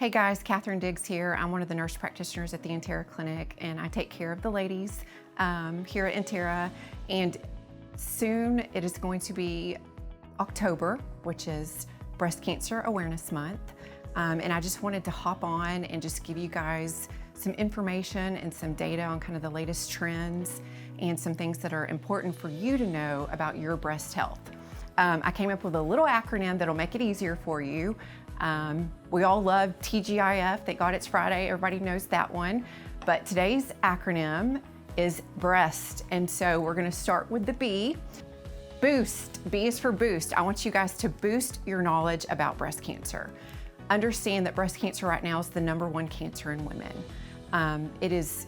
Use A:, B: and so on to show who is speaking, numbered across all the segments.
A: Hey guys, Katherine Diggs here. I'm one of the nurse practitioners at the Intera Clinic, and I take care of the ladies here at Intera. And soon it is going to be October, which is Breast Cancer Awareness Month. And I just wanted to hop on and just give you guys some information and some data on kind of the latest trends and some things that are important for you to know about your breast health. I came up with a little acronym that'll make it easier for you. We all love TGIF, thank God it's Friday, everybody knows that one. But today's acronym is BREAST, and so we're gonna start with the B. Boost, B is for boost. I want you guys to boost your knowledge about breast cancer. Understand that breast cancer right now is the #1 cancer in women. It is,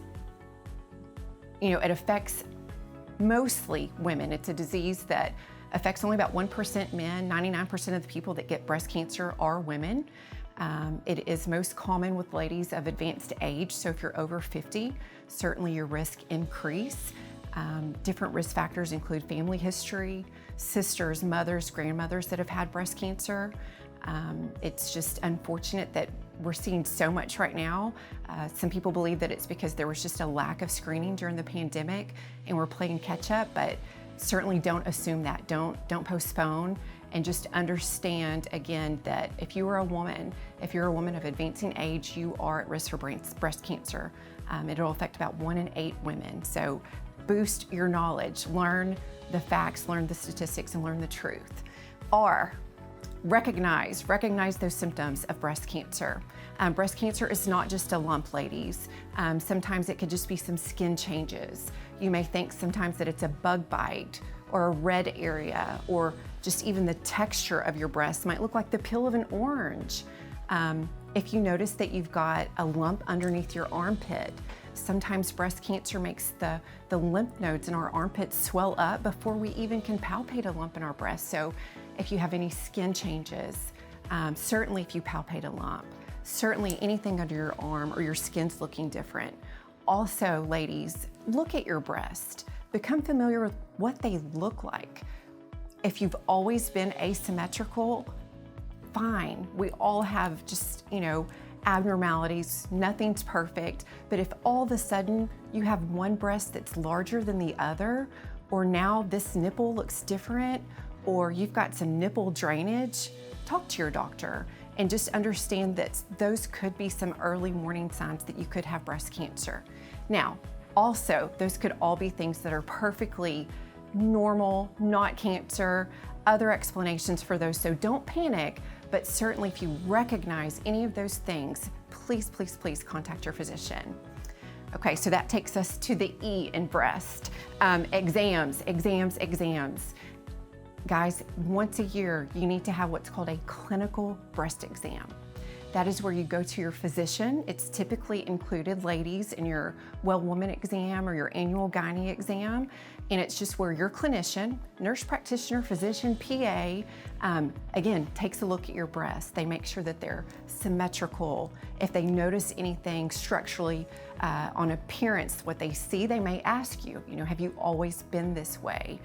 A: it affects mostly women. It's a disease that affects only about 1% men. 99% of the people that get breast cancer are women. It is most common with ladies of advanced age, so if you're over 50, certainly your risk increase. Different risk factors include family history, sisters, mothers, grandmothers that have had breast cancer. It's just unfortunate that we're seeing so much right now. Some people believe that it's because there was just a lack of screening during the pandemic and we're playing catch up, but certainly don't assume that. Don't postpone, and just understand again that if you're a woman of advancing age, you are at risk for breast cancer. It'll affect about 1 in 8 women. So boost your knowledge, learn the facts, learn the statistics, and learn the truth. R, recognize those symptoms of breast cancer. Breast cancer is not just a lump, ladies. Sometimes it could just be some skin changes. You may think sometimes that it's a bug bite or a red area, or just even the texture of your breast might look like the peel of an orange. If you notice that you've got a lump underneath your armpit, sometimes breast cancer makes the lymph nodes in our armpits swell up before we even can palpate a lump in our breast. So if you have any skin changes, certainly if you palpate a lump, certainly anything under your arm or your skin's looking different. Also, ladies, look at your breast. Become familiar with what they look like. If you've always been asymmetrical, fine. We all have just, abnormalities. Nothing's perfect. But if all of a sudden you have one breast that's larger than the other, or now this nipple looks different, or you've got some nipple drainage, talk to your doctor and just understand that those could be some early warning signs that you could have breast cancer. Now, also, those could all be things that are perfectly normal, not cancer, other explanations for those. So don't panic, but certainly if you recognize any of those things, please, please, please contact your physician. Okay, so that takes us to the E in breast. Exams. Guys, once a year, you need to have what's called a clinical breast exam. That is where you go to your physician. It's typically included, ladies, in your well woman exam or your annual gynae exam. And it's just where your clinician, nurse practitioner, physician, PA, again, takes a look at your breasts. They make sure that they're symmetrical. If they notice anything structurally on appearance, what they see, they may ask you, have you always been this way?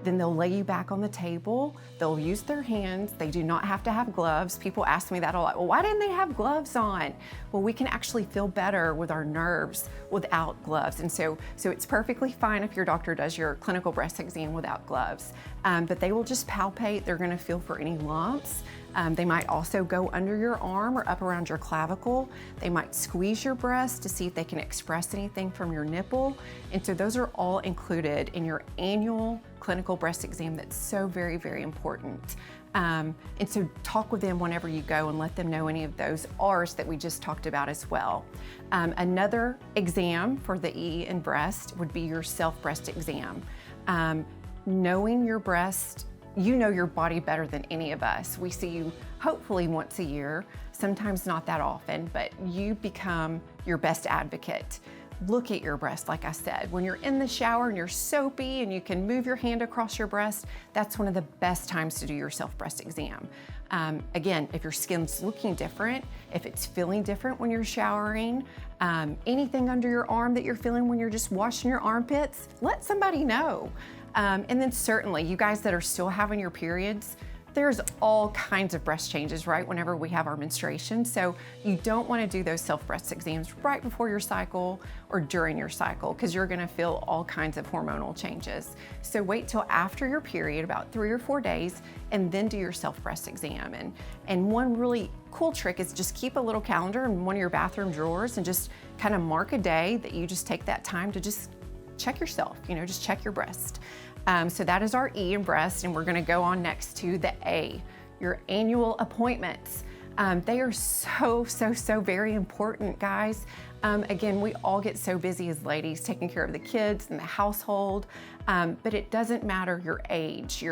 A: Then they'll lay you back on the table. They'll use their hands. They do not have to have gloves. People ask me that a lot. Well, why didn't they have gloves on? Well, we can actually feel better with our nerves without gloves. And so it's perfectly fine if your doctor does your clinical breast exam without gloves. But they will just palpate. They're gonna feel for any lumps. They might also go under your arm or up around your clavicle. They might squeeze your breast to see if they can express anything from your nipple. And so those are all included in your annual clinical breast exam. That's so very, very important. And so talk with them whenever you go and let them know any of those R's that we just talked about as well. Another exam for the E in breast would be your self-breast exam. Knowing your breast, you know your body better than any of us. We see you hopefully once a year, sometimes not that often, but you become your best advocate. Look at your breast, like I said. When you're in the shower and you're soapy and you can move your hand across your breast, that's one of the best times to do your self-breast exam. Again, if your skin's looking different, if it's feeling different when you're showering, anything under your arm that you're feeling when you're just washing your armpits, let somebody know. And then certainly, you guys that are still having your periods, There's all kinds of breast changes, right, whenever we have our menstruation. So you don't want to do those self-breast exams right before your cycle or during your cycle, because you're going to feel all kinds of hormonal changes. So wait till after your period, about 3 or 4 days, and then do your self-breast exam. And one really cool trick is just keep a little calendar in one of your bathroom drawers and just kind of mark a day that you just take that time to just check yourself, just check your breast. So that is our E in breast, and we're gonna go on next to the A, your annual appointments. They are so very important, guys. Again, we all get so busy as ladies taking care of the kids and the household, but it doesn't matter your age.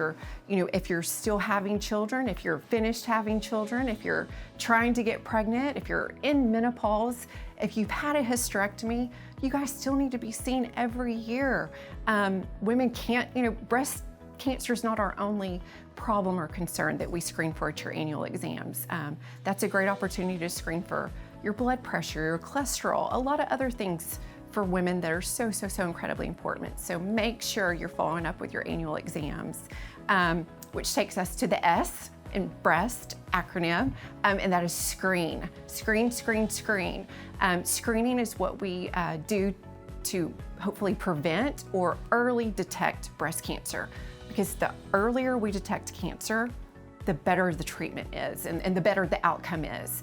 A: If you're still having children, if you're finished having children, if you're trying to get pregnant, if you're in menopause, if you've had a hysterectomy, you guys still need to be seen every year. Women can't, breast cancer is not our only problem or concern that we screen for at your annual exams. That's a great opportunity to screen for your blood pressure, your cholesterol, a lot of other things for women that are so incredibly important. So make sure you're following up with your annual exams, which takes us to the S in breast acronym, and that is screen. Screen. Screening is what we do to hopefully prevent or early detect breast cancer, because the earlier we detect cancer, the better the treatment is and the better the outcome is.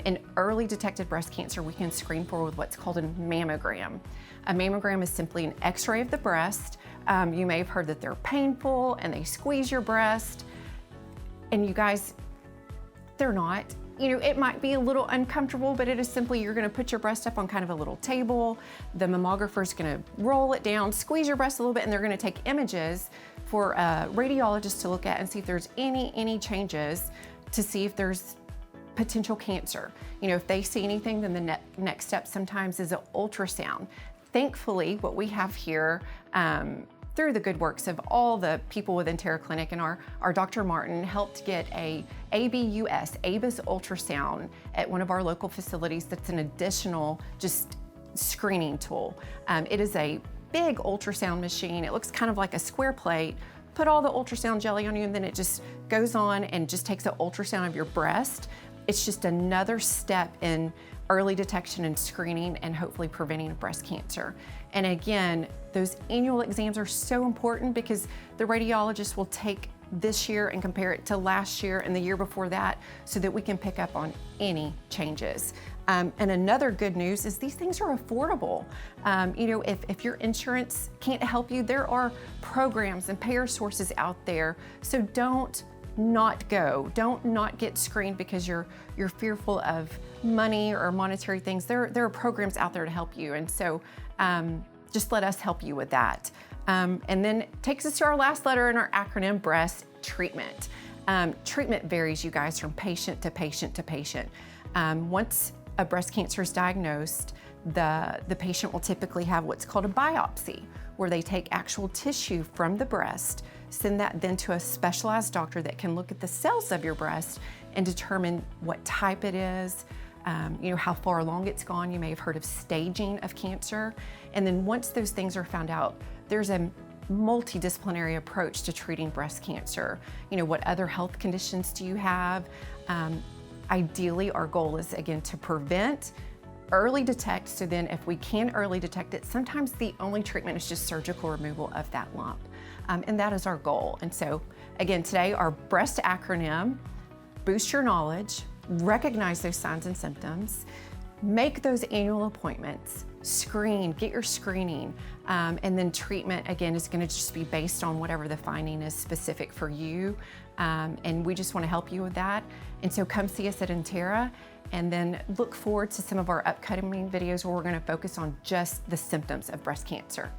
A: In early detected breast cancer, we can screen for with what's called a mammogram. A mammogram is simply an x-ray of the breast. You may have heard that they're painful and they squeeze your breast. And you guys, they're not. It might be a little uncomfortable, but it is simply, you're gonna put your breast up on kind of a little table. The mammographer's gonna roll it down, squeeze your breast a little bit, and they're gonna take images for a radiologist to look at and see if there's any changes, to see if there's potential cancer. If they see anything, then the next step sometimes is an ultrasound. Thankfully, what we have here, through the good works of all the people within Terra Clinic, and our Dr. Martin helped get a ABUS ultrasound at one of our local facilities. That's an additional just screening tool. It is a big ultrasound machine. It looks kind of like a square plate. Put all the ultrasound jelly on you, and then it just goes on and just takes an ultrasound of your breast. It's just another step in early detection and screening and hopefully preventing breast cancer. And again, those annual exams are so important, because the radiologist will take this year and compare it to last year and the year before that, so that we can pick up on any changes. And another good news is these things are affordable. If your insurance can't help you, there are programs and payer sources out there. So don't not get screened because you're fearful of money or monetary things. There are programs out there to help you, and so just let us help you with that. And then takes us to our last letter in our acronym, breast treatment. Treatment varies, you guys, from patient to patient to patient. Once a breast cancer is diagnosed, the patient will typically have what's called a biopsy, where they take actual tissue from the breast, send that then to a specialized doctor that can look at the cells of your breast and determine what type it is, how far along it's gone. You may have heard of staging of cancer. And then once those things are found out, there's a multidisciplinary approach to treating breast cancer. What other health conditions do you have? Ideally, our goal is, again, to prevent, early detect, so then if we can early detect it, sometimes the only treatment is just surgical removal of that lump. And that is our goal. And so, again, today, our breast acronym: boost your knowledge, recognize those signs and symptoms, make those annual appointments, screen, get your screening, and then treatment, again, is gonna just be based on whatever the finding is specific for you. And we just wanna help you with that. And so come see us at Intera, and then look forward to some of our upcoming videos where we're gonna focus on just the symptoms of breast cancer.